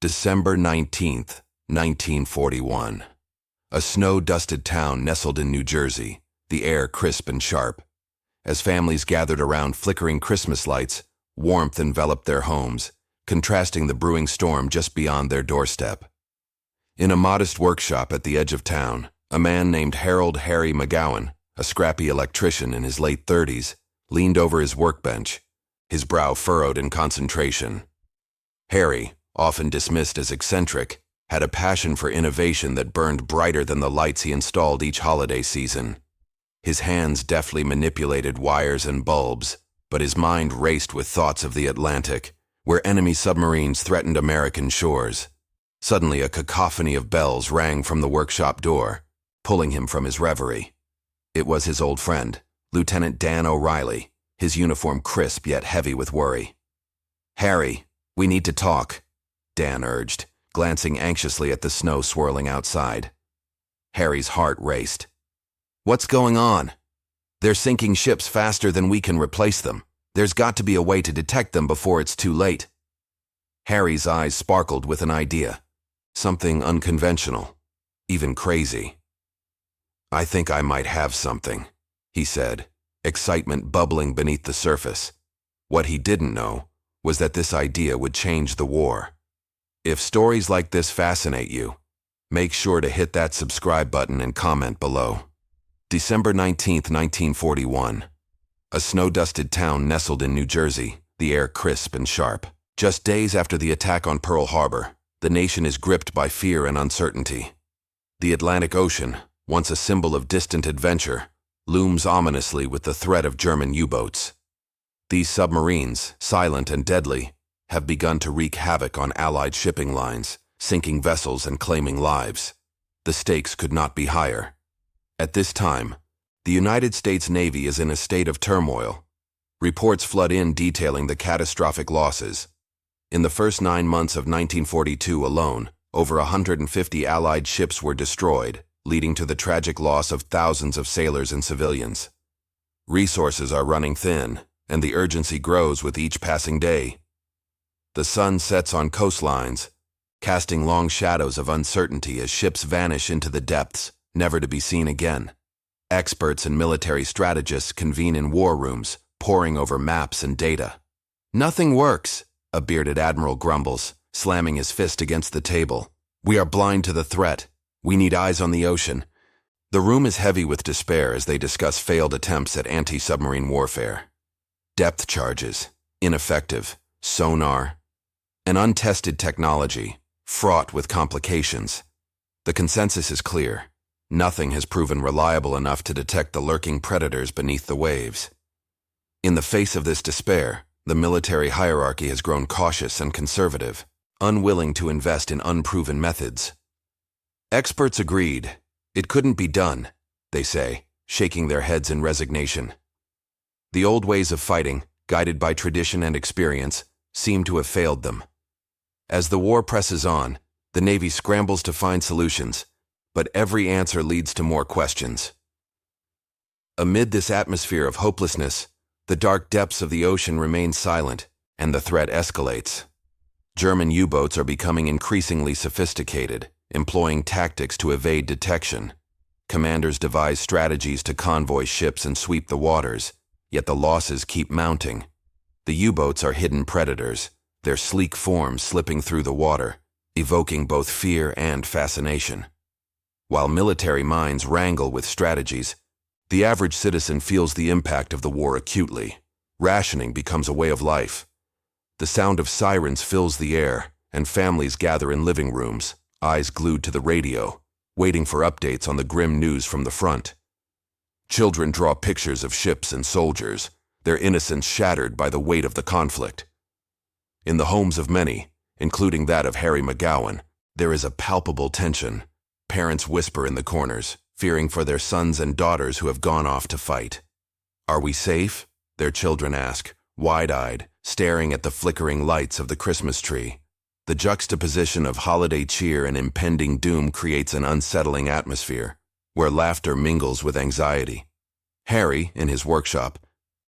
December 19th, 1941. A snow-dusted town nestled in New Jersey, the air crisp and sharp. As families gathered around flickering Christmas lights, warmth enveloped their homes, contrasting the brewing storm just beyond their doorstep. In a modest workshop at the edge of town, a man named Harold Harry McGowan, a scrappy electrician in his late 30s, leaned over his workbench, his brow furrowed in concentration. Harry, often dismissed as eccentric, had a passion for innovation that burned brighter than the lights he installed each holiday season. His hands deftly manipulated wires and bulbs, but his mind raced with thoughts of the Atlantic, where enemy submarines threatened American shores. Suddenly, a cacophony of bells rang from the workshop door, pulling him from his reverie. It was his old friend, Lieutenant Dan O'Reilly, his uniform crisp yet heavy with worry. "Harry, we need to talk," Dan urged, glancing anxiously at the snow swirling outside. Harry's heart raced. "What's going on?" "They're sinking ships faster than we can replace them. There's got to be a way to detect them before it's too late." Harry's eyes sparkled with an idea. Something unconventional, even crazy. "I think I might have something," he said, excitement bubbling beneath the surface. What he didn't know was that this idea would change the war. If stories like this fascinate you, make sure to hit that subscribe button and comment below. December 19th, 1941. A snow-dusted town nestled in New Jersey, the air crisp and sharp. Just days after the attack on Pearl Harbor, the nation is gripped by fear and uncertainty. The Atlantic Ocean, once a symbol of distant adventure, looms ominously with the threat of German U-boats. These submarines, silent and deadly, have begun to wreak havoc on Allied shipping lines, sinking vessels and claiming lives. The stakes could not be higher. At this time, the United States Navy is in a state of turmoil. Reports flood in detailing the catastrophic losses. In the first 9 months of 1942 alone, over 150 Allied ships were destroyed, leading to the tragic loss of thousands of sailors and civilians. Resources are running thin, and the urgency grows with each passing day. The sun sets on coastlines, casting long shadows of uncertainty as ships vanish into the depths, never to be seen again. Experts and military strategists convene in war rooms, poring over maps and data. "Nothing works," a bearded admiral grumbles, slamming his fist against the table. "We are blind to the threat. We need eyes on the ocean." The room is heavy with despair as they discuss failed attempts at anti-submarine warfare. Depth charges, ineffective, sonar, an untested technology, fraught with complications. The consensus is clear. Nothing has proven reliable enough to detect the lurking predators beneath the waves. In the face of this despair, the military hierarchy has grown cautious and conservative, unwilling to invest in unproven methods. Experts agreed. It couldn't be done, they say, shaking their heads in resignation. The old ways of fighting, guided by tradition and experience, seem to have failed them. As the war presses on, the Navy scrambles to find solutions, but every answer leads to more questions. Amid this atmosphere of hopelessness, the dark depths of the ocean remain silent, and the threat escalates. German U-boats are becoming increasingly sophisticated, employing tactics to evade detection. Commanders devise strategies to convoy ships and sweep the waters, yet the losses keep mounting. The U-boats are hidden predators, their sleek forms slipping through the water, evoking both fear and fascination. While military minds wrangle with strategies, the average citizen feels the impact of the war acutely. Rationing becomes a way of life. The sound of sirens fills the air, and families gather in living rooms, eyes glued to the radio, waiting for updates on the grim news from the front. Children draw pictures of ships and soldiers, their innocence shattered by the weight of the conflict. In the homes of many, including that of Harry McGowan, there is a palpable tension. Parents whisper in the corners, fearing for their sons and daughters who have gone off to fight. "Are we safe?" their children ask, wide-eyed, staring at the flickering lights of the Christmas tree. The juxtaposition of holiday cheer and impending doom creates an unsettling atmosphere, where laughter mingles with anxiety. Harry, in his workshop,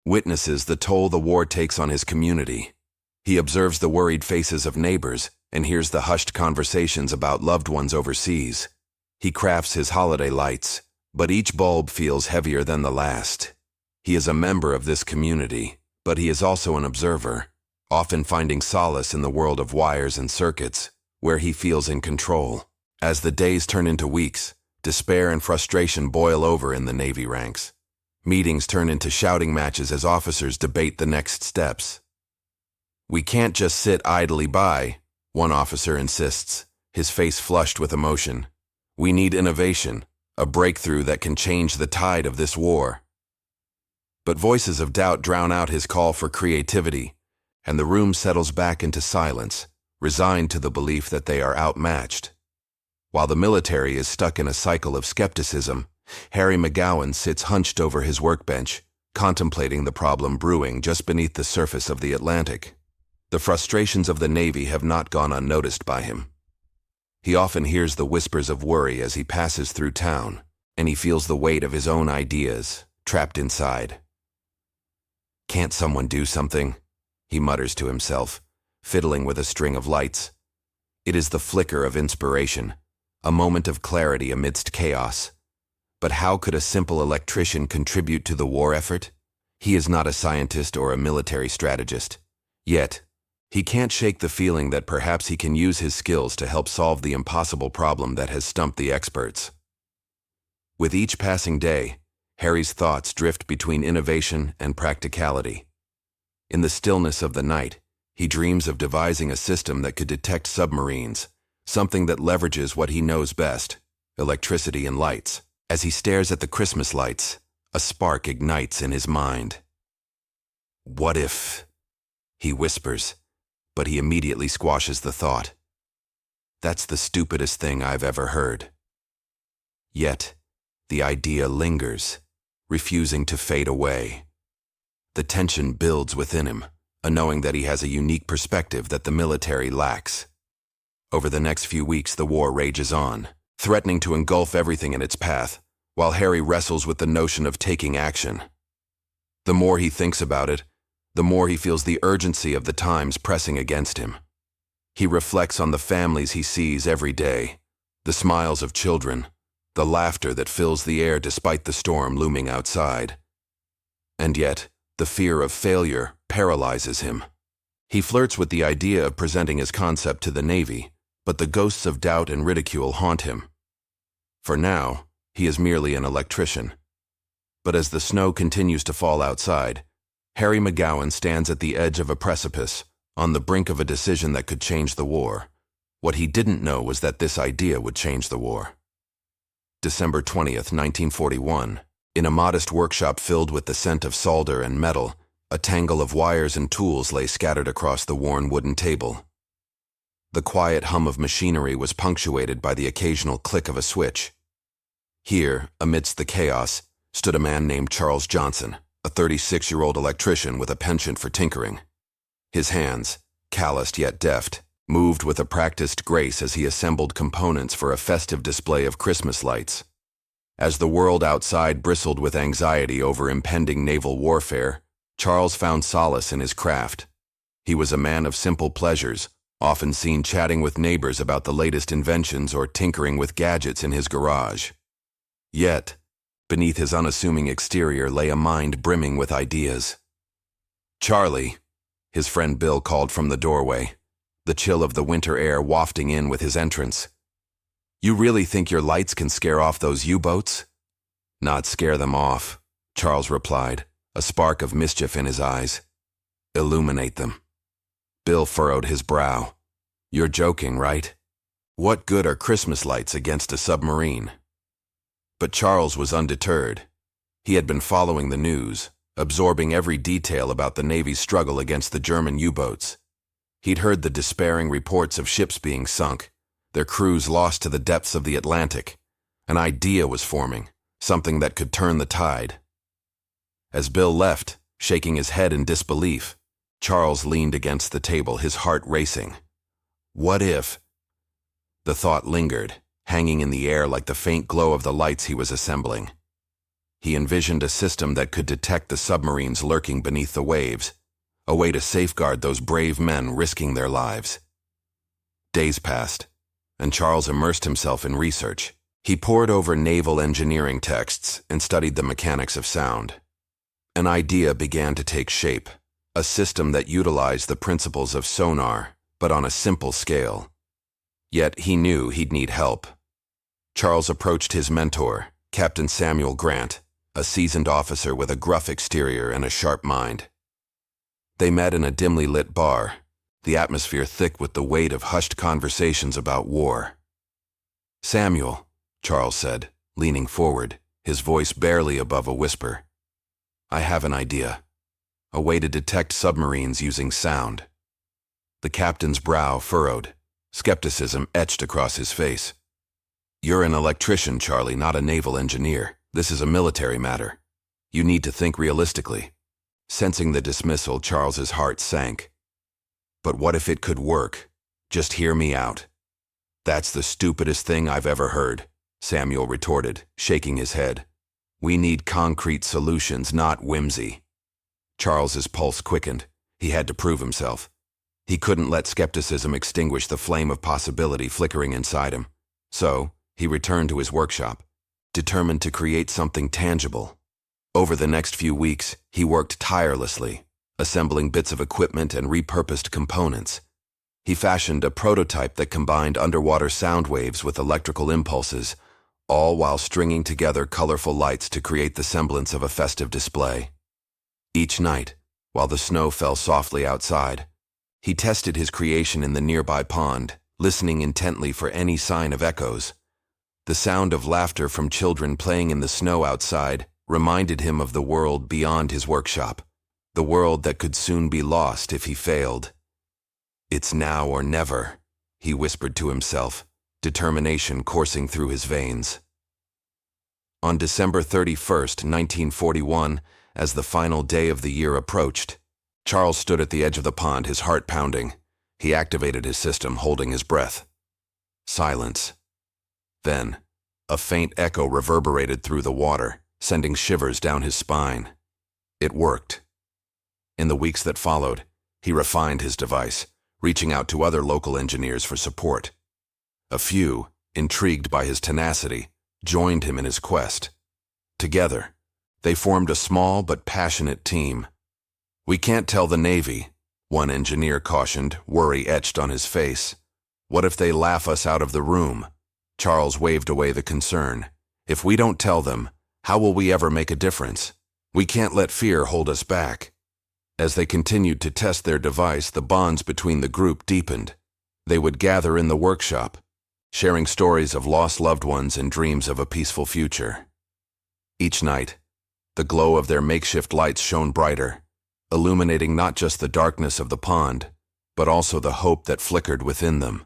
witnesses the toll the war takes on his community. He observes the worried faces of neighbors and hears the hushed conversations about loved ones overseas. He crafts his holiday lights, but each bulb feels heavier than the last. He is a member of this community, but he is also an observer, often finding solace in the world of wires and circuits, where he feels in control. As the days turn into weeks, despair and frustration boil over in the Navy ranks. Meetings turn into shouting matches as officers debate the next steps. "We can't just sit idly by," one officer insists, his face flushed with emotion. "We need innovation, a breakthrough that can change the tide of this war." But voices of doubt drown out his call for creativity, and the room settles back into silence, resigned to the belief that they are outmatched. While the military is stuck in a cycle of skepticism, Harry McGowan sits hunched over his workbench, contemplating the problem brewing just beneath the surface of the Atlantic. The frustrations of the Navy have not gone unnoticed by him. He often hears the whispers of worry as he passes through town, and he feels the weight of his own ideas, trapped inside. "Can't someone do something?" he mutters to himself, fiddling with a string of lights. It is the flicker of inspiration, a moment of clarity amidst chaos. But how could a simple electrician contribute to the war effort? He is not a scientist or a military strategist. Yet, he can't shake the feeling that perhaps he can use his skills to help solve the impossible problem that has stumped the experts. With each passing day, Harry's thoughts drift between innovation and practicality. In the stillness of the night, he dreams of devising a system that could detect submarines, something that leverages what he knows best, electricity and lights. As he stares at the Christmas lights, a spark ignites in his mind. "What if?" he whispers, but he immediately squashes the thought. "That's the stupidest thing I've ever heard." Yet, the idea lingers, refusing to fade away. The tension builds within him, a knowing that he has a unique perspective that the military lacks. Over the next few weeks, the war rages on, threatening to engulf everything in its path, while Harry wrestles with the notion of taking action. The more he thinks about it, the more he feels the urgency of the times pressing against him. He reflects on the families he sees every day, the smiles of children, the laughter that fills the air despite the storm looming outside. And yet, the fear of failure paralyzes him. He flirts with the idea of presenting his concept to the Navy, but the ghosts of doubt and ridicule haunt him. For now, he is merely an electrician. But as the snow continues to fall outside, Harry McGowan stands at the edge of a precipice, on the brink of a decision that could change the war. What he didn't know was that this idea would change the war. December 20th, 1941. In a modest workshop filled with the scent of solder and metal, a tangle of wires and tools lay scattered across the worn wooden table. The quiet hum of machinery was punctuated by the occasional click of a switch. Here, amidst the chaos, stood a man named Charles Johnson, a 36-year-old electrician with a penchant for tinkering. His hands, calloused yet deft, moved with a practiced grace as he assembled components for a festive display of Christmas lights. As the world outside bristled with anxiety over impending naval warfare, Charles found solace in his craft. He was a man of simple pleasures, often seen chatting with neighbors about the latest inventions or tinkering with gadgets in his garage. Yet, beneath his unassuming exterior lay a mind brimming with ideas. "Charlie," his friend Bill called from the doorway, the chill of the winter air wafting in with his entrance. "You really think your lights can scare off those U-boats?" "Not scare them off," Charles replied, a spark of mischief in his eyes. "Illuminate them." Bill furrowed his brow. "You're joking, right? What good are Christmas lights against a submarine?" But Charles was undeterred. He had been following the news, absorbing every detail about the Navy's struggle against the German U-boats. He'd heard the despairing reports of ships being sunk, their crews lost to the depths of the Atlantic. An idea was forming, something that could turn the tide. As Bill left, shaking his head in disbelief, Charles leaned against the table, his heart racing. What if? The thought lingered, hanging in the air like the faint glow of the lights he was assembling. He envisioned a system that could detect the submarines lurking beneath the waves, a way to safeguard those brave men risking their lives. Days passed, and Charles immersed himself in research. He pored over naval engineering texts and studied the mechanics of sound. An idea began to take shape, a system that utilized the principles of sonar, but on a simple scale. Yet he knew he'd need help. Charles approached his mentor, Captain Samuel Grant, a seasoned officer with a gruff exterior and a sharp mind. They met in a dimly lit bar, the atmosphere thick with the weight of hushed conversations about war. "Samuel," Charles said, leaning forward, his voice barely above a whisper. "I have an idea. A way to detect submarines using sound." The captain's brow furrowed, skepticism etched across his face. "You're an electrician, Charlie, not a naval engineer. This is a military matter. You need to think realistically." Sensing the dismissal, Charles's heart sank. "But what if it could work? Just hear me out." "That's the stupidest thing I've ever heard," Samuel retorted, shaking his head. "We need concrete solutions, not whimsy." Charles's pulse quickened. He had to prove himself. He couldn't let skepticism extinguish the flame of possibility flickering inside him. So, he returned to his workshop, determined to create something tangible. Over the next few weeks, he worked tirelessly, assembling bits of equipment and repurposed components. He fashioned a prototype that combined underwater sound waves with electrical impulses, all while stringing together colorful lights to create the semblance of a festive display. Each night, while the snow fell softly outside, he tested his creation in the nearby pond, listening intently for any sign of echoes. The sound of laughter from children playing in the snow outside reminded him of the world beyond his workshop, the world that could soon be lost if he failed. "It's now or never," he whispered to himself, determination coursing through his veins. On December 31st, 1941, as the final day of the year approached, Charles stood at the edge of the pond, his heart pounding. He activated his system, holding his breath. Silence. Then, a faint echo reverberated through the water, sending shivers down his spine. It worked. In the weeks that followed, he refined his device, reaching out to other local engineers for support. A few, intrigued by his tenacity, joined him in his quest. Together, they formed a small but passionate team. "We can't tell the Navy," one engineer cautioned, worry etched on his face. "What if they laugh us out of the room?" Charles waved away the concern. "If we don't tell them, how will we ever make a difference? We can't let fear hold us back." As they continued to test their device, the bonds between the group deepened. They would gather in the workshop, sharing stories of lost loved ones and dreams of a peaceful future. Each night, the glow of their makeshift lights shone brighter, illuminating not just the darkness of the pond, but also the hope that flickered within them.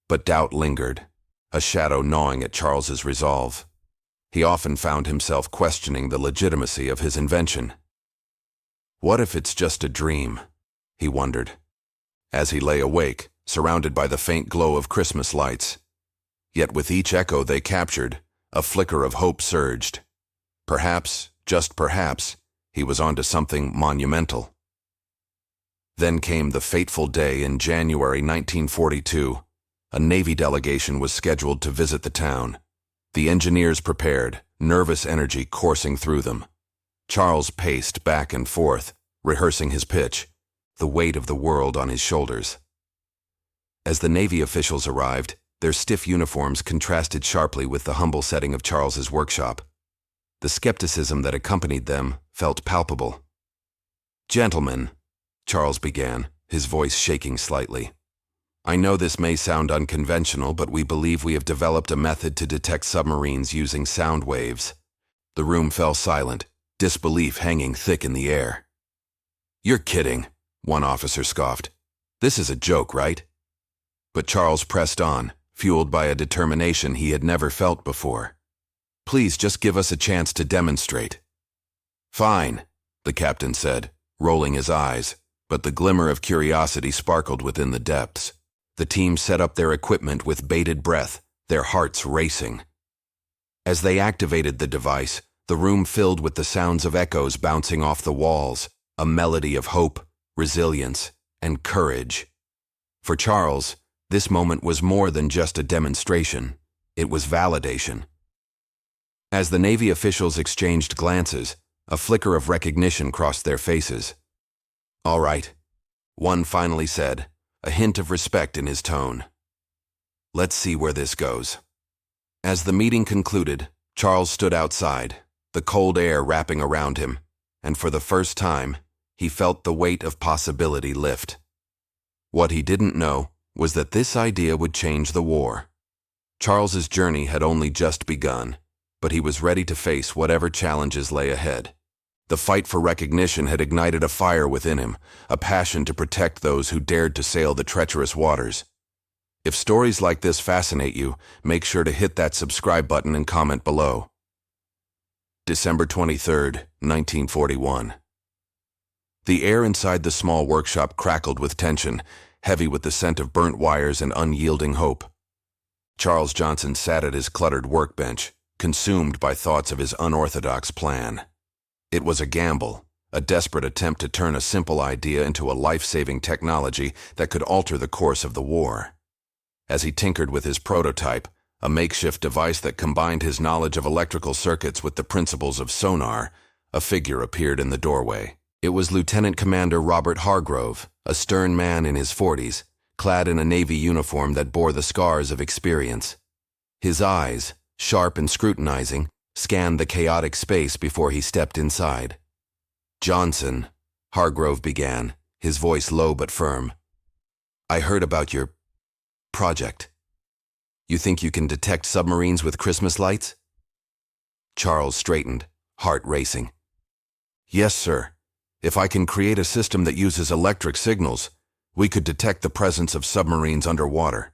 But doubt lingered, a shadow gnawing at Charles's resolve. He often found himself questioning the legitimacy of his invention. What if it's just a dream? He wondered, as he lay awake, surrounded by the faint glow of Christmas lights. Yet with each echo they captured, a flicker of hope surged. Perhaps, just perhaps, he was onto something monumental. Then came the fateful day in January 1942. A Navy delegation was scheduled to visit the town. The engineers prepared, nervous energy coursing through them. Charles paced back and forth, rehearsing his pitch, the weight of the world on his shoulders. As the Navy officials arrived, their stiff uniforms contrasted sharply with the humble setting of Charles's workshop. The skepticism that accompanied them felt palpable. "Gentlemen," Charles began, his voice shaking slightly, "I know this may sound unconventional, but we believe we have developed a method to detect submarines using sound waves." The room fell silent, disbelief hanging thick in the air. "You're kidding," one officer scoffed. "This is a joke, right?" But Charles pressed on, fueled by a determination he had never felt before. "Please just give us a chance to demonstrate." "Fine," the captain said, rolling his eyes, but the glimmer of curiosity sparkled within the depths. The team set up their equipment with bated breath, their hearts racing. As they activated the device, the room filled with the sounds of echoes bouncing off the walls, a melody of hope, resilience, and courage. For Charles, This moment was more than just a demonstration. It was validation. As the Navy officials exchanged glances, a flicker of recognition crossed their faces. "All right," one finally said, a hint of respect in his tone. "Let's see where this goes." As the meeting concluded, Charles stood outside, the cold air wrapping around him, and for the first time, he felt the weight of possibility lift. What he didn't know was that this idea would change the war. Charles's journey had only just begun, but he was ready to face whatever challenges lay ahead. The fight for recognition had ignited a fire within him, a passion to protect those who dared to sail the treacherous waters. If stories like this fascinate you, make sure to hit that subscribe button and comment below. December 23rd, 1941. The air inside the small workshop crackled with tension, heavy with the scent of burnt wires and unyielding hope. Charles Johnson sat at his cluttered workbench, consumed by thoughts of his unorthodox plan. It was a gamble, a desperate attempt to turn a simple idea into a life-saving technology that could alter the course of the war. As he tinkered with his prototype, a makeshift device that combined his knowledge of electrical circuits with the principles of sonar, a figure appeared in the doorway. It was Lieutenant Commander Robert Hargrove, a stern man in his 40s, clad in a Navy uniform that bore the scars of experience. His eyes, sharp and scrutinizing, scanned the chaotic space before he stepped inside. "Johnson," Hargrove began, his voice low but firm. "I heard about your project. You think you can detect submarines with Christmas lights?" Charles straightened, heart racing. "Yes, sir. If I can create a system that uses electric signals, we could detect the presence of submarines underwater."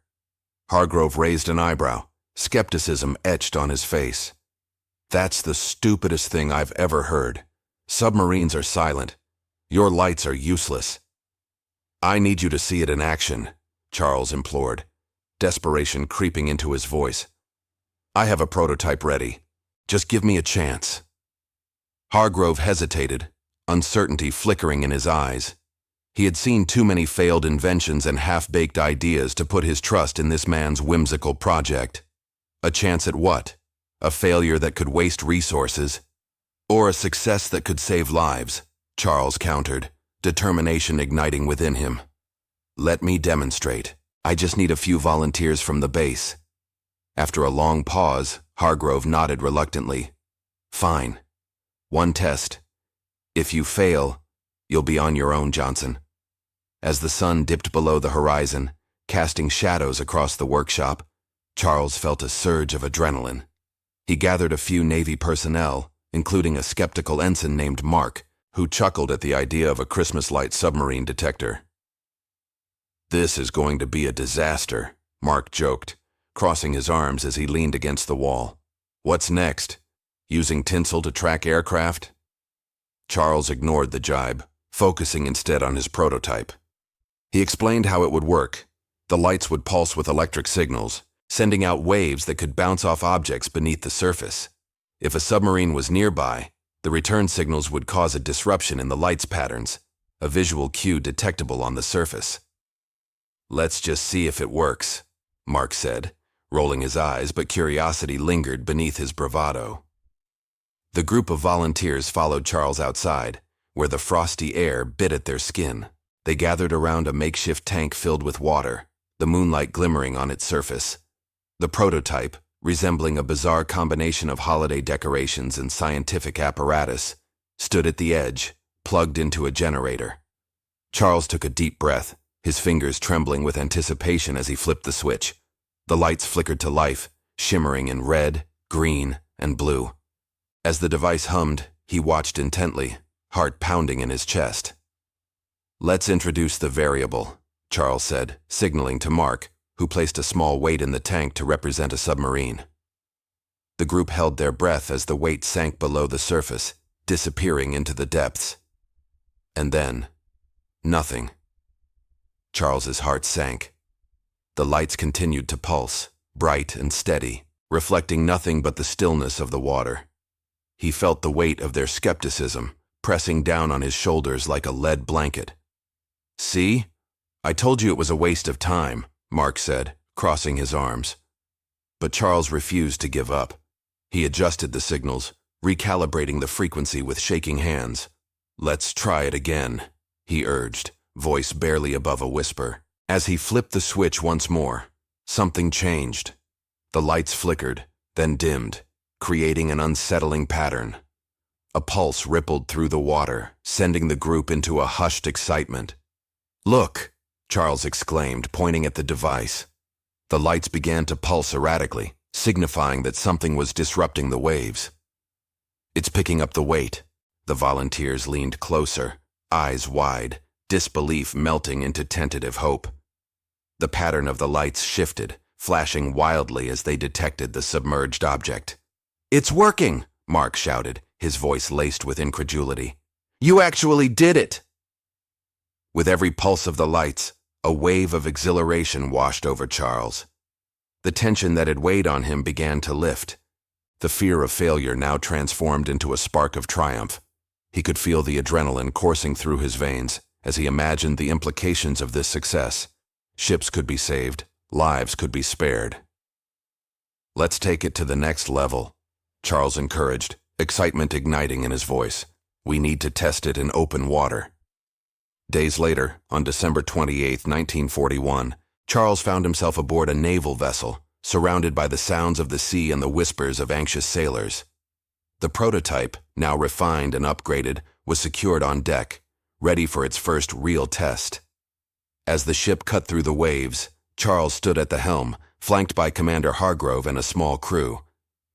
Hargrove raised an eyebrow, skepticism etched on his face. "That's the stupidest thing I've ever heard. Submarines are silent. Your lights are useless." "I need you to see it in action," Charles implored, desperation creeping into his voice. "I have a prototype ready. Just give me a chance." Hargrove hesitated, uncertainty flickering in his eyes. He had seen too many failed inventions and half-baked ideas to put his trust in this man's whimsical project. A chance at what? A failure that could waste resources? Or a success that could save lives? Charles countered, determination igniting within him. "Let me demonstrate. I just need a few volunteers from the base." After a long pause, Hargrove nodded reluctantly. "Fine. One test. If you fail, you'll be on your own, Johnson." As the sun dipped below the horizon, casting shadows across the workshop, Charles felt a surge of adrenaline. He gathered a few Navy personnel, including a skeptical ensign named Mark, who chuckled at the idea of a Christmas light submarine detector. "This is going to be a disaster," Mark joked, crossing his arms as he leaned against the wall. "What's next? Using tinsel to track aircraft?" Charles ignored the jibe, focusing instead on his prototype. He explained how it would work. The lights would pulse with electric signals, sending out waves that could bounce off objects beneath the surface. If a submarine was nearby, the return signals would cause a disruption in the light's patterns, a visual cue detectable on the surface. "Let's just see if it works," Mark said, rolling his eyes, but curiosity lingered beneath his bravado. The group of volunteers followed Charles outside, where the frosty air bit at their skin. They gathered around a makeshift tank filled with water, the moonlight glimmering on its surface. The prototype, resembling a bizarre combination of holiday decorations and scientific apparatus, stood at the edge, plugged into a generator. Charles took a deep breath, his fingers trembling with anticipation as he flipped the switch. The lights flickered to life, shimmering in red, green, and blue. As the device hummed, he watched intently, heart pounding in his chest. "Let's introduce the variable," Charles said, signaling to Mark, who placed a small weight in the tank to represent a submarine. The group held their breath as the weight sank below the surface, disappearing into the depths. And then, nothing. Charles's heart sank. The lights continued to pulse, bright and steady, reflecting nothing but the stillness of the water. He felt the weight of their skepticism, pressing down on his shoulders like a lead blanket. "See? I told you it was a waste of time," Mark said, crossing his arms. But Charles refused to give up. He adjusted the signals, recalibrating the frequency with shaking hands. "Let's try it again," he urged, voice barely above a whisper. As he flipped the switch once more, something changed. The lights flickered, then dimmed, creating an unsettling pattern. A pulse rippled through the water, sending the group into a hushed excitement. "Look!" Charles exclaimed, pointing at the device. The lights began to pulse erratically, signifying that something was disrupting the waves. "It's picking up the weight." The volunteers leaned closer, eyes wide, disbelief melting into tentative hope. The pattern of the lights shifted, flashing wildly as they detected the submerged object. "It's working!" Mark shouted, his voice laced with incredulity. "You actually did it!" With every pulse of the lights, a wave of exhilaration washed over Charles. The tension that had weighed on him began to lift. The fear of failure now transformed into a spark of triumph. He could feel the adrenaline coursing through his veins as he imagined the implications of this success. Ships could be saved, lives could be spared. "Let's take it to the next level," Charles encouraged, excitement igniting in his voice. "We need to test it in open water." Days later, on December 28, 1941, Charles found himself aboard a naval vessel, surrounded by the sounds of the sea and the whispers of anxious sailors. The prototype, now refined and upgraded, was secured on deck, ready for its first real test. As the ship cut through the waves, Charles stood at the helm, flanked by Commander Hargrove and a small crew.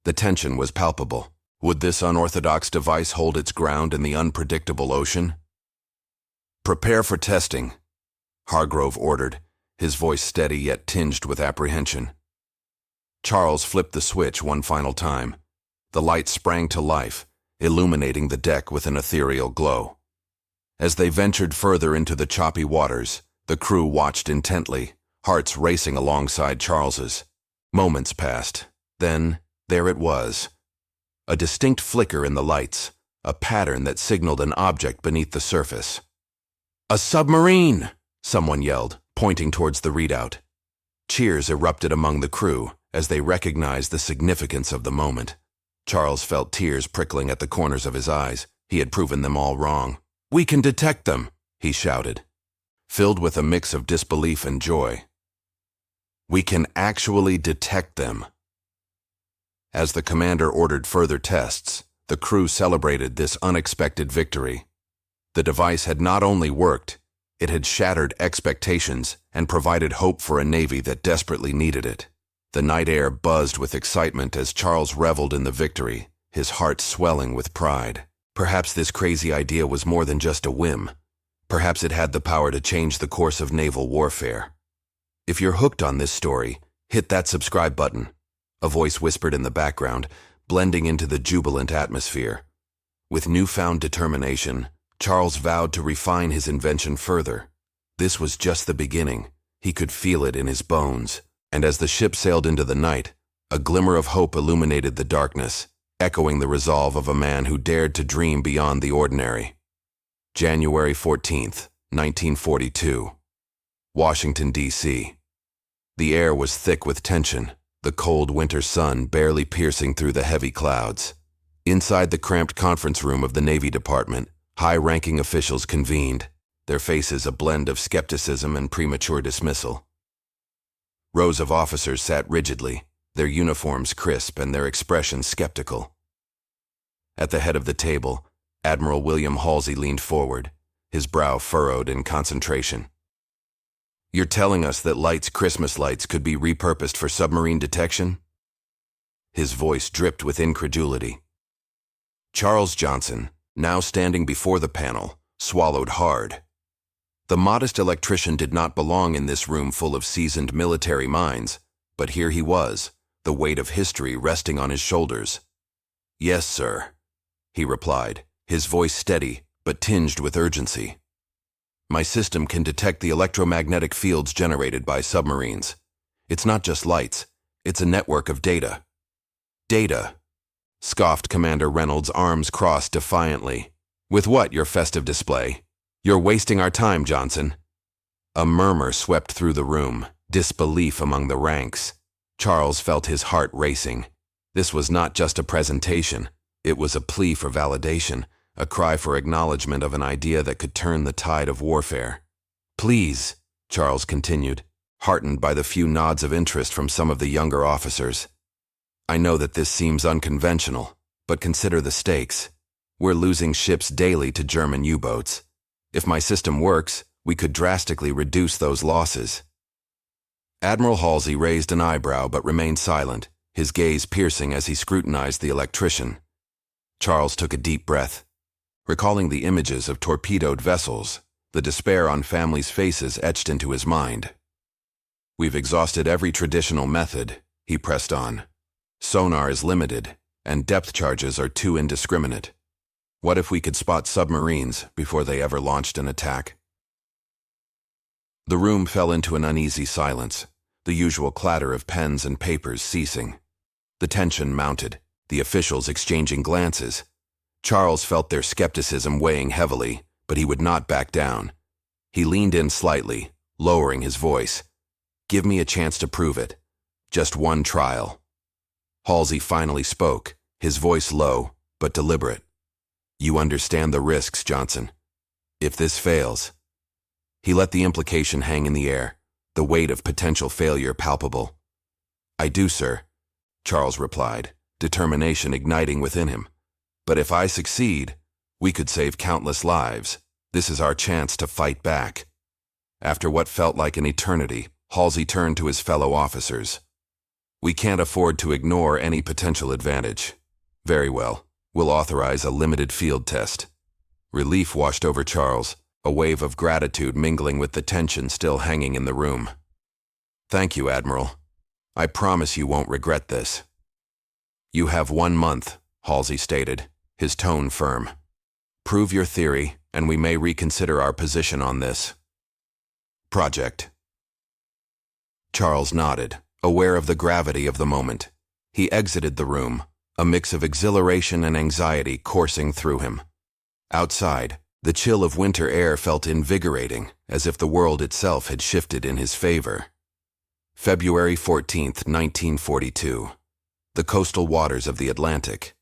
The tension was palpable. Would this unorthodox device hold its ground in the unpredictable ocean? "Prepare for testing," Hargrove ordered, his voice steady yet tinged with apprehension. Charles flipped the switch one final time. The light sprang to life, illuminating the deck with an ethereal glow. As they ventured further into the choppy waters, the crew watched intently, hearts racing alongside Charles's. Moments passed. Then, there it was. A distinct flicker in the lights, a pattern that signaled an object beneath the surface. "A submarine!" someone yelled, pointing towards the readout. Cheers erupted among the crew as they recognized the significance of the moment. Charles felt tears prickling at the corners of his eyes. He had proven them all wrong. "We can detect them!" he shouted, filled with a mix of disbelief and joy. "We can actually detect them!" As the commander ordered further tests, the crew celebrated this unexpected victory. The device had not only worked, it had shattered expectations and provided hope for a navy that desperately needed it. The night air buzzed with excitement as Charles reveled in the victory, his heart swelling with pride. Perhaps this crazy idea was more than just a whim. Perhaps it had the power to change the course of naval warfare. If you're hooked on this story, hit that subscribe button, a voice whispered in the background, blending into the jubilant atmosphere. With newfound determination, Charles vowed to refine his invention further. This was just the beginning. He could feel it in his bones. And as the ship sailed into the night, a glimmer of hope illuminated the darkness, echoing the resolve of a man who dared to dream beyond the ordinary. January 14th, 1942. Washington, D.C. The air was thick with tension, the cold winter sun barely piercing through the heavy clouds. Inside the cramped conference room of the Navy Department, high-ranking officials convened, their faces a blend of skepticism and premature dismissal. Rows of officers sat rigidly, their uniforms crisp and their expressions skeptical. At the head of the table, Admiral William Halsey leaned forward, his brow furrowed in concentration. "You're telling us that Light's Christmas lights could be repurposed for submarine detection?" His voice dripped with incredulity. Charles Johnson, now standing before the panel, swallowed hard. The modest electrician did not belong in this room full of seasoned military minds, but here he was, the weight of history resting on his shoulders. "Yes, sir," he replied, his voice steady but tinged with urgency. "My system can detect the electromagnetic fields generated by submarines. It's not just lights, it's a network of data." "Data?" scoffed Commander Reynolds, arms crossed defiantly. "With what, your festive display? You're wasting our time, Johnson." A murmur swept through the room. disbelief among the ranks. Charles felt his heart racing. This was not just a presentation. It was a plea for validation, a cry for acknowledgement of an idea that could turn the tide of warfare. "Please," Charles continued, heartened by the few nods of interest from some of the younger officers. "I know that this seems unconventional, but consider the stakes. We're losing ships daily to German U-boats. If my system works, we could drastically reduce those losses." Admiral Halsey raised an eyebrow but remained silent, his gaze piercing as he scrutinized the electrician. Charles took a deep breath. Recalling the images of torpedoed vessels, the despair on families' faces etched into his mind. "We've exhausted every traditional method," he pressed on. "Sonar is limited, and depth charges are too indiscriminate. What if we could spot submarines before they ever launched an attack?" The room fell into an uneasy silence, the usual clatter of pens and papers ceasing. The tension mounted, the officials exchanging glances. Charles felt their skepticism weighing heavily, but he would not back down. He leaned in slightly, lowering his voice. "Give me a chance to prove it. Just one trial." Halsey finally spoke, his voice low, but deliberate. "You understand the risks, Johnson. If this fails—" He let the implication hang in the air, the weight of potential failure palpable. "I do, sir," Charles replied, determination igniting within him. "But if I succeed, we could save countless lives. This is our chance to fight back." After what felt like an eternity, Halsey turned to his fellow officers. "We can't afford to ignore any potential advantage. Very well, we'll authorize a limited field test." Relief washed over Charles, a wave of gratitude mingling with the tension still hanging in the room. "Thank you, Admiral. I promise you won't regret this." "You have 1 month," Halsey stated, his tone firm. "Prove your theory, and we may reconsider our position on this project." Charles nodded, aware of the gravity of the moment. He exited the room, a mix of exhilaration and anxiety coursing through him. Outside, the chill of winter air felt invigorating, as if the world itself had shifted in his favor. February 14th, 1942. The coastal waters of the Atlantic.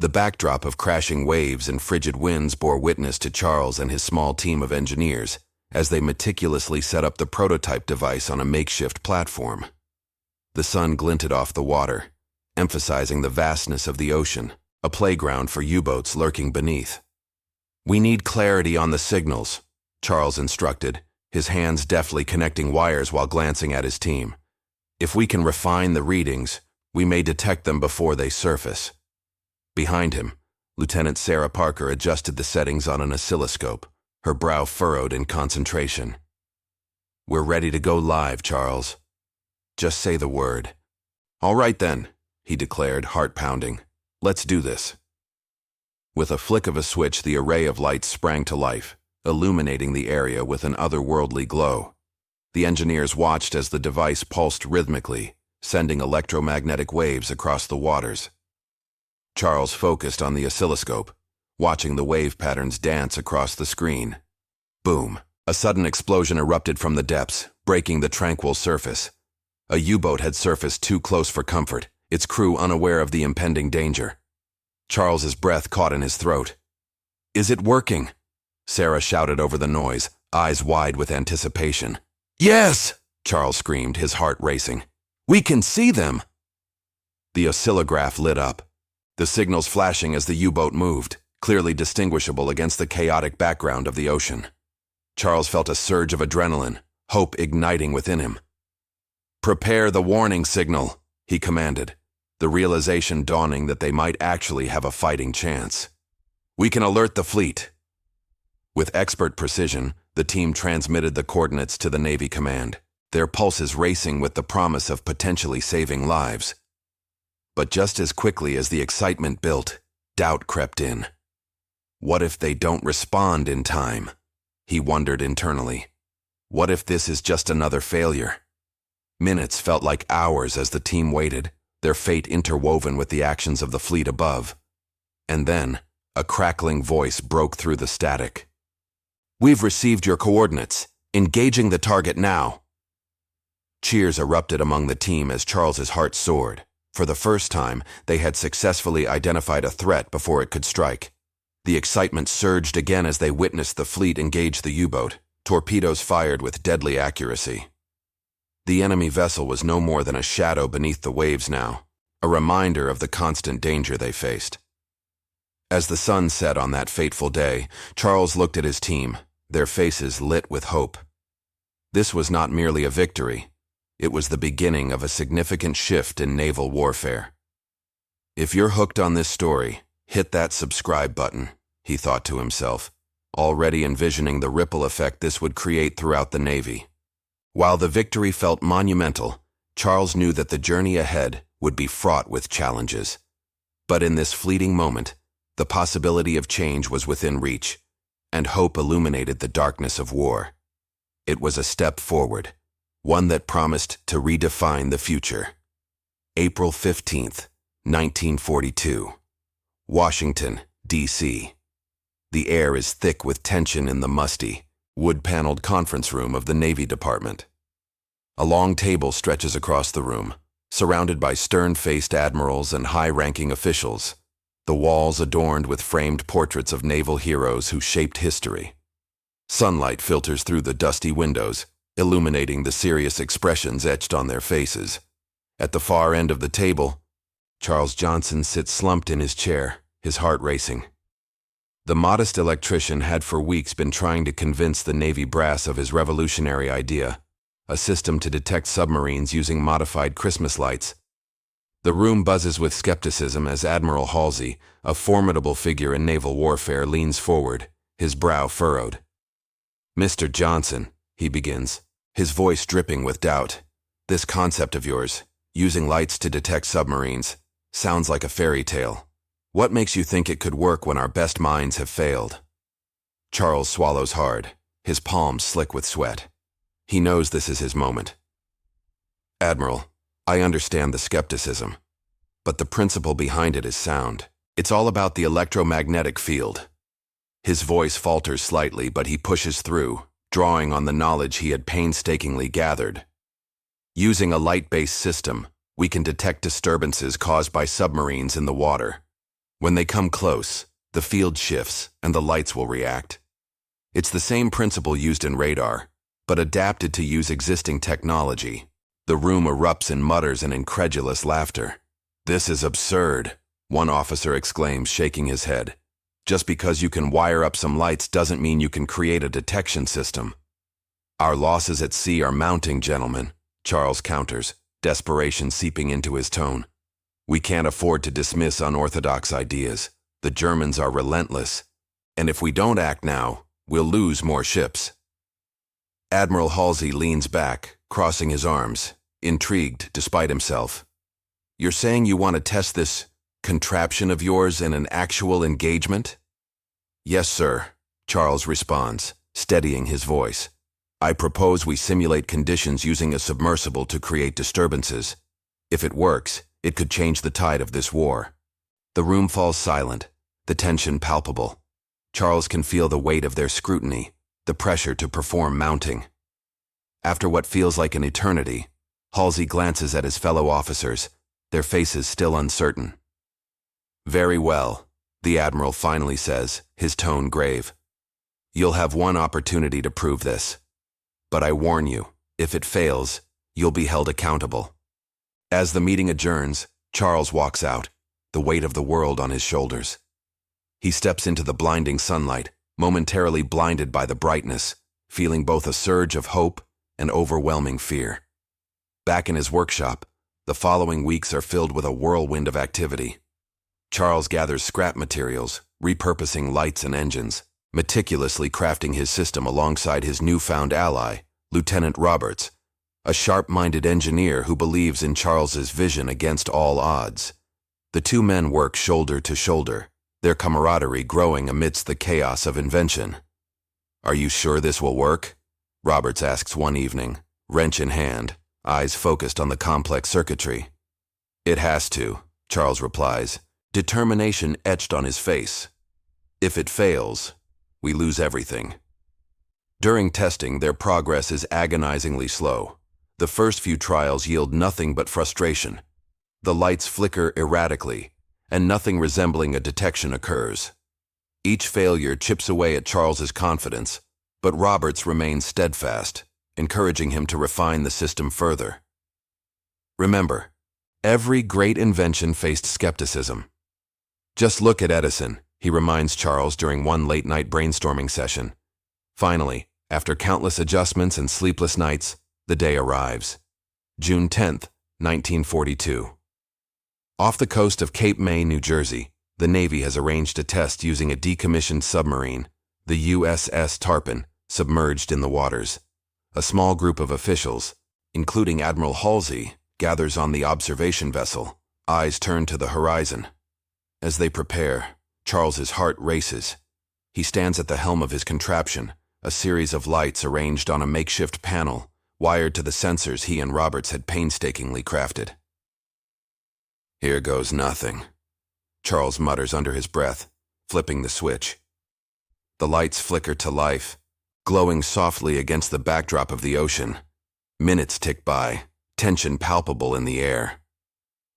The backdrop of crashing waves and frigid winds bore witness to Charles and his small team of engineers as they meticulously set up the prototype device on a makeshift platform. The sun glinted off the water, emphasizing the vastness of the ocean, a playground for U-boats lurking beneath. "We need clarity on the signals," Charles instructed, his hands deftly connecting wires while glancing at his team. "If we can refine the readings, we may detect them before they surface." Behind him, Lieutenant Sarah Parker adjusted the settings on an oscilloscope, her brow furrowed in concentration. "We're ready to go live, Charles. Just say the word." "All right then," he declared, heart pounding. "Let's do this." With a flick of a switch, the array of lights sprang to life, illuminating the area with an otherworldly glow. The engineers watched as the device pulsed rhythmically, sending electromagnetic waves across the waters. Charles focused on the oscilloscope, watching the wave patterns dance across the screen. Boom! A sudden explosion erupted from the depths, breaking the tranquil surface. A U-boat had surfaced too close for comfort, its crew unaware of the impending danger. Charles's breath caught in his throat. "Is it working?" Sarah shouted over the noise, eyes wide with anticipation. "Yes!" Charles screamed, his heart racing. "We can see them!" The oscillograph lit up, the signals flashing as the U-boat moved, clearly distinguishable against the chaotic background of the ocean. Charles felt a surge of adrenaline, hope igniting within him. "Prepare the warning signal," he commanded, the realization dawning that they might actually have a fighting chance. "We can alert the fleet." With expert precision, the team transmitted the coordinates to the Navy command, their pulses racing with the promise of potentially saving lives. But just as quickly as the excitement built, doubt crept in. What if they don't respond in time? He wondered internally. What if this is just another failure? Minutes felt like hours as the team waited, their fate interwoven with the actions of the fleet above. And then, a crackling voice broke through the static. "We've received your coordinates. Engaging the target now." Cheers erupted among the team as Charles's heart soared. For the first time, they had successfully identified a threat before it could strike. The excitement surged again as they witnessed the fleet engage the U-boat, torpedoes fired with deadly accuracy. The enemy vessel was no more than a shadow beneath the waves now, a reminder of the constant danger they faced. As the sun set on that fateful day, Charles looked at his team, their faces lit with hope. This was not merely a victory. It was the beginning of a significant shift in naval warfare. If you're hooked on this story, hit that subscribe button, he thought to himself, already envisioning the ripple effect this would create throughout the Navy. While the victory felt monumental, Charles knew that the journey ahead would be fraught with challenges. But in this fleeting moment, the possibility of change was within reach, and hope illuminated the darkness of war. It was a step forward, one that promised to redefine the future. April 15th, 1942. Washington, D.C. The air is thick with tension in the musty, wood-paneled conference room of the Navy Department. A long table stretches across the room, surrounded by stern-faced admirals and high-ranking officials, the walls adorned with framed portraits of naval heroes who shaped history. Sunlight filters through the dusty windows, illuminating the serious expressions etched on their faces. At the far end of the table, Charles Johnson sits slumped in his chair, his heart racing. The modest electrician had for weeks been trying to convince the Navy brass of his revolutionary idea, a system to detect submarines using modified Christmas lights. The room buzzes with skepticism as Admiral Halsey, a formidable figure in naval warfare, leans forward, his brow furrowed. "Mr. Johnson," he begins, his voice dripping with doubt, "this concept of yours, using lights to detect submarines, sounds like a fairy tale. What makes you think it could work when our best minds have failed?" Charles swallows hard, his palms slick with sweat. He knows this is his moment. "Admiral, I understand the skepticism, but the principle behind it is sound. It's all about the electromagnetic field." His voice falters slightly, but he pushes through, drawing on the knowledge he had painstakingly gathered. "Using a light-based system, we can detect disturbances caused by submarines in the water. When they come close, the field shifts and the lights will react. It's the same principle used in radar, but adapted to use existing technology." The room erupts in mutters and incredulous laughter. "This is absurd," one officer exclaims, shaking his head. "Just because you can wire up some lights doesn't mean you can create a detection system." "Our losses at sea are mounting, gentlemen," Charles counters, desperation seeping into his tone. "We can't afford to dismiss unorthodox ideas. The Germans are relentless, and if we don't act now, we'll lose more ships." Admiral Halsey leans back, crossing his arms, intrigued despite himself. "You're saying you want to test this contraption of yours in an actual engagement?" "Yes, sir," Charles responds, steadying his voice. "I propose we simulate conditions using a submersible to create disturbances. If it works, it could change the tide of this war." The room falls silent, the tension palpable. Charles can feel the weight of their scrutiny, the pressure to perform mounting. After what feels like an eternity, Halsey glances at his fellow officers, their faces still uncertain. "Very well," the Admiral finally says, his tone grave. "You'll have one opportunity to prove this. But I warn you, if it fails, you'll be held accountable." As the meeting adjourns, Charles walks out, the weight of the world on his shoulders. He steps into the blinding sunlight, momentarily blinded by the brightness, feeling both a surge of hope and overwhelming fear. Back in his workshop, the following weeks are filled with a whirlwind of activity. Charles gathers scrap materials, repurposing lights and engines, meticulously crafting his system alongside his newfound ally, Lieutenant Roberts, a sharp-minded engineer who believes in Charles's vision against all odds. The two men work shoulder to shoulder, their camaraderie growing amidst the chaos of invention. "Are you sure this will work?" Roberts asks one evening, wrench in hand, eyes focused on the complex circuitry. "It has to," Charles replies, determination etched on his face. "If it fails, we lose everything." During testing, their progress is agonizingly slow. The first few trials yield nothing but frustration. The lights flicker erratically, and nothing resembling a detection occurs. Each failure chips away at Charles's confidence, but Roberts remains steadfast, encouraging him to refine the system further. Remember, every great invention faced skepticism. Just look at Edison, he reminds Charles during one late-night brainstorming session. Finally, after countless adjustments and sleepless nights, the day arrives. June 10th, 1942. Off the coast of Cape May, New Jersey, the Navy has arranged a test using a decommissioned submarine, the USS Tarpon, submerged in the waters. A small group of officials, including Admiral Halsey, gathers on the observation vessel, eyes turned to the horizon. As they prepare, Charles's heart races. He stands at the helm of his contraption, a series of lights arranged on a makeshift panel, wired to the sensors he and Roberts had painstakingly crafted. "Here goes nothing," Charles mutters under his breath, flipping the switch. The lights flicker to life, glowing softly against the backdrop of the ocean. Minutes tick by, tension palpable in the air.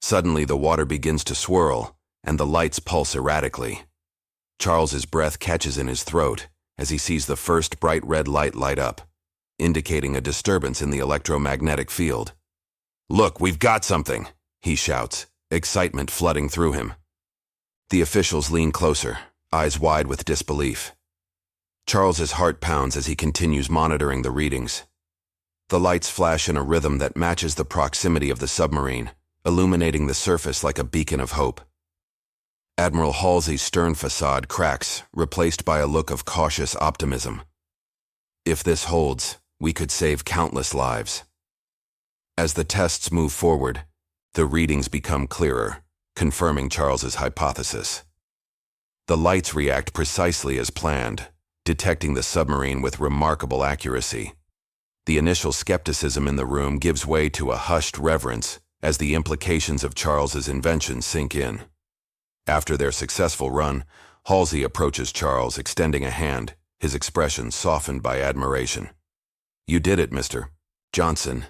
Suddenly the water begins to swirl, and the lights pulse erratically. Charles's breath catches in his throat as he sees the first bright red light up, indicating a disturbance in the electromagnetic field. "Look, we've got something," he shouts, excitement flooding through him. The officials lean closer, eyes wide with disbelief. Charles's heart pounds as he continues monitoring the readings. The lights flash in a rhythm that matches the proximity of the submarine, illuminating the surface like a beacon of hope. Admiral Halsey's stern facade cracks, replaced by a look of cautious optimism. "If this holds, we could save countless lives." As the tests move forward, the readings become clearer, confirming Charles's hypothesis. The lights react precisely as planned, detecting the submarine with remarkable accuracy. The initial skepticism in the room gives way to a hushed reverence as the implications of Charles's invention sink in. After their successful run, Halsey approaches Charles, extending a hand, his expression softened by admiration. "You did it, Mr. Johnson.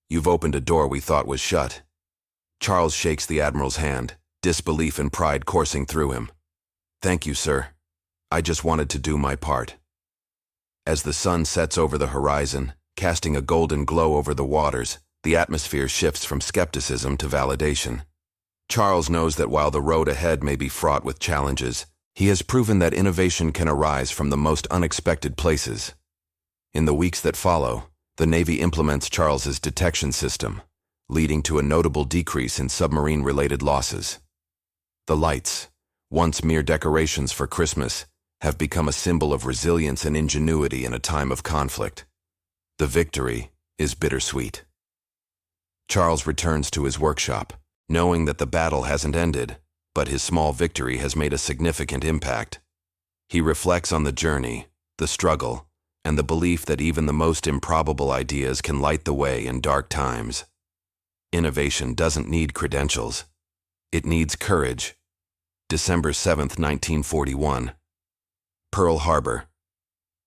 You've opened a door we thought was shut." Charles shakes the Admiral's hand, disbelief and pride coursing through him. "Thank you, sir. I just wanted to do my part." As the sun sets over the horizon, casting a golden glow over the waters, the atmosphere shifts from skepticism to validation. Charles knows that while the road ahead may be fraught with challenges, he has proven that innovation can arise from the most unexpected places. In the weeks that follow, the Navy implements Charles's detection system, leading to a notable decrease in submarine-related losses. The lights, once mere decorations for Christmas, have become a symbol of resilience and ingenuity in a time of conflict. The victory is bittersweet. Charles returns to his workshop, knowing that the battle hasn't ended, but his small victory has made a significant impact. He reflects on the journey, the struggle, and the belief that even the most improbable ideas can light the way in dark times. Innovation doesn't need credentials. It needs courage. December 7th, 1941. Pearl Harbor.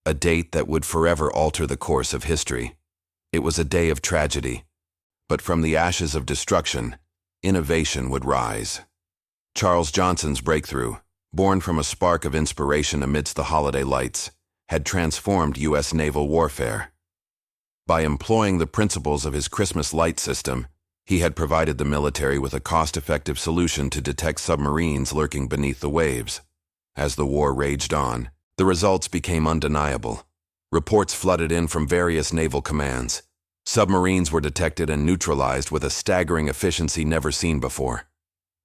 A date that would forever alter the course of history. It was a day of tragedy, but from the ashes of destruction, innovation would rise. Charles Johnson's breakthrough, born from a spark of inspiration amidst the holiday lights, had transformed U.S. naval warfare. By employing the principles of his Christmas light system, he had provided the military with a cost-effective solution to detect submarines lurking beneath the waves. As the war raged on, the results became undeniable. Reports flooded in from various naval commands. Submarines were detected and neutralized with a staggering efficiency never seen before.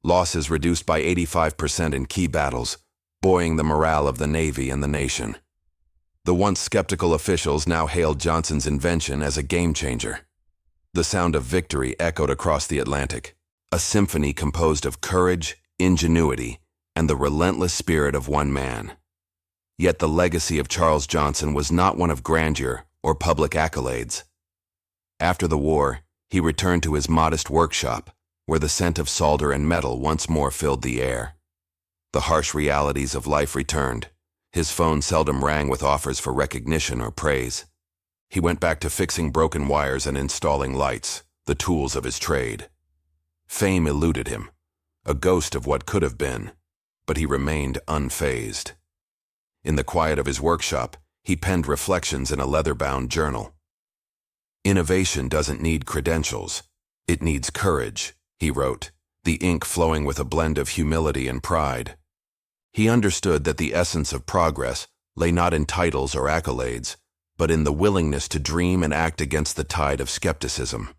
Losses reduced by 85% in key battles, buoying the morale of the Navy and the nation. The once skeptical officials now hailed Johnson's invention as a game-changer. The sound of victory echoed across the Atlantic, a symphony composed of courage, ingenuity, and the relentless spirit of one man. Yet the legacy of Charles Johnson was not one of grandeur or public accolades. After the war, he returned to his modest workshop, where the scent of solder and metal once more filled the air. The harsh realities of life returned. His phone seldom rang with offers for recognition or praise. He went back to fixing broken wires and installing lights, the tools of his trade. Fame eluded him, a ghost of what could have been, but he remained unfazed. In the quiet of his workshop, he penned reflections in a leather-bound journal. "Innovation doesn't need credentials. It needs courage," he wrote, the ink flowing with a blend of humility and pride. He understood that the essence of progress lay not in titles or accolades, but in the willingness to dream and act against the tide of skepticism.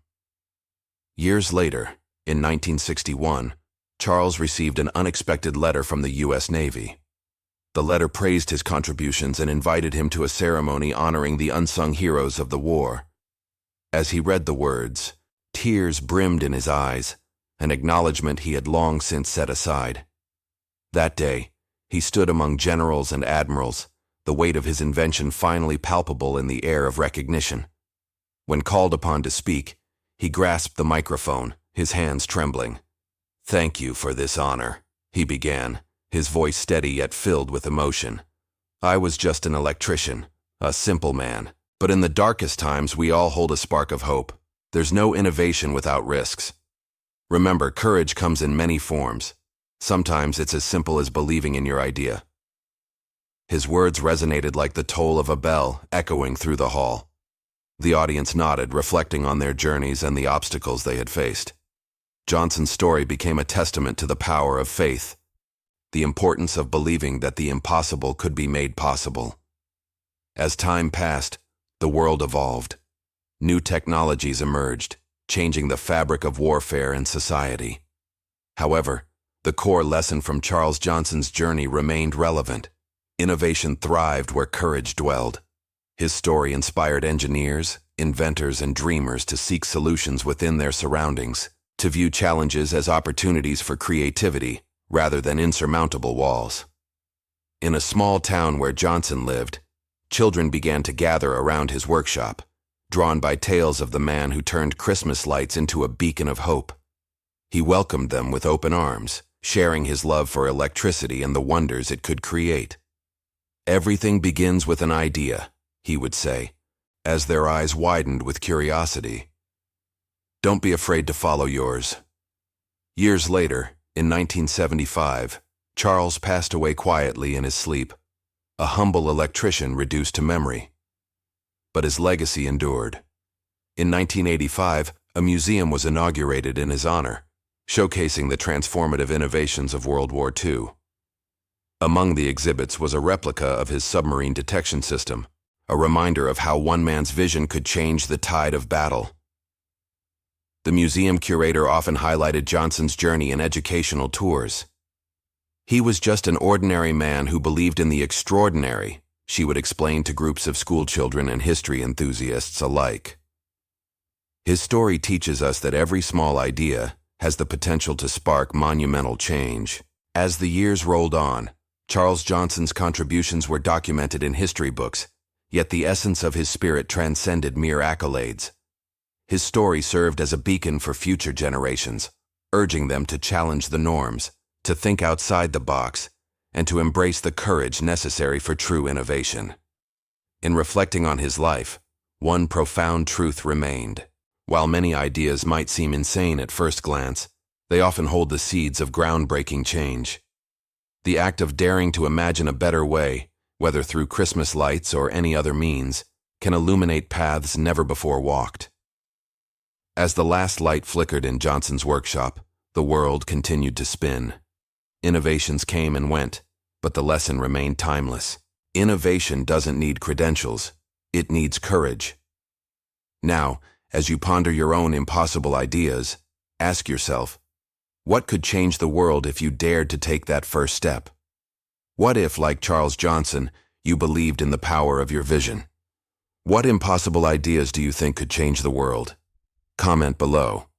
Years later, in 1961, Charles received an unexpected letter from the U.S. Navy. The letter praised his contributions and invited him to a ceremony honoring the unsung heroes of the war. As he read the words, tears brimmed in his eyes, an acknowledgement he had long since set aside. That day, he stood among generals and admirals, the weight of his invention finally palpable in the air of recognition. When called upon to speak, he grasped the microphone, his hands trembling. "Thank you for this honor," he began, his voice steady yet filled with emotion. "I was just an electrician, a simple man, but in the darkest times we all hold a spark of hope. There's no innovation without risks. Remember, courage comes in many forms. Sometimes it's as simple as believing in your idea." His words resonated like the toll of a bell echoing through the hall. The audience nodded, reflecting on their journeys and the obstacles they had faced. Johnson's story became a testament to the power of faith, the importance of believing that the impossible could be made possible. As time passed, the world evolved. New technologies emerged, changing the fabric of warfare and society. However, the core lesson from Charles Johnson's journey remained relevant. Innovation thrived where courage dwelled. His story inspired engineers, inventors, and dreamers to seek solutions within their surroundings, to view challenges as opportunities for creativity rather than insurmountable walls. In a small town where Johnson lived, children began to gather around his workshop, drawn by tales of the man who turned Christmas lights into a beacon of hope. He welcomed them with open arms, sharing his love for electricity and the wonders it could create. "Everything begins with an idea," he would say, as their eyes widened with curiosity. "Don't be afraid to follow yours." Years later, in 1975, Charles passed away quietly in his sleep, a humble electrician reduced to memory. But his legacy endured. In 1985, a museum was inaugurated in his honor, showcasing the transformative innovations of World War II. Among the exhibits was a replica of his submarine detection system, a reminder of how one man's vision could change the tide of battle. The museum curator often highlighted Johnson's journey in educational tours. "He was just an ordinary man who believed in the extraordinary," she would explain to groups of schoolchildren and history enthusiasts alike. His story teaches us that every small idea has the potential to spark monumental change. As the years rolled on, Charles Johnson's contributions were documented in history books, yet the essence of his spirit transcended mere accolades. His story served as a beacon for future generations, urging them to challenge the norms, to think outside the box, and to embrace the courage necessary for true innovation. In reflecting on his life, one profound truth remained. While many ideas might seem insane at first glance, they often hold the seeds of groundbreaking change. The act of daring to imagine a better way, whether through Christmas lights or any other means, can illuminate paths never before walked. As the last light flickered in Johnson's workshop, the world continued to spin. Innovations came and went, but the lesson remained timeless. Innovation doesn't need credentials, it needs courage. Now, as you ponder your own impossible ideas, ask yourself, what could change the world if you dared to take that first step? What if, like Charles Johnson, you believed in the power of your vision? What impossible ideas do you think could change the world? Comment below.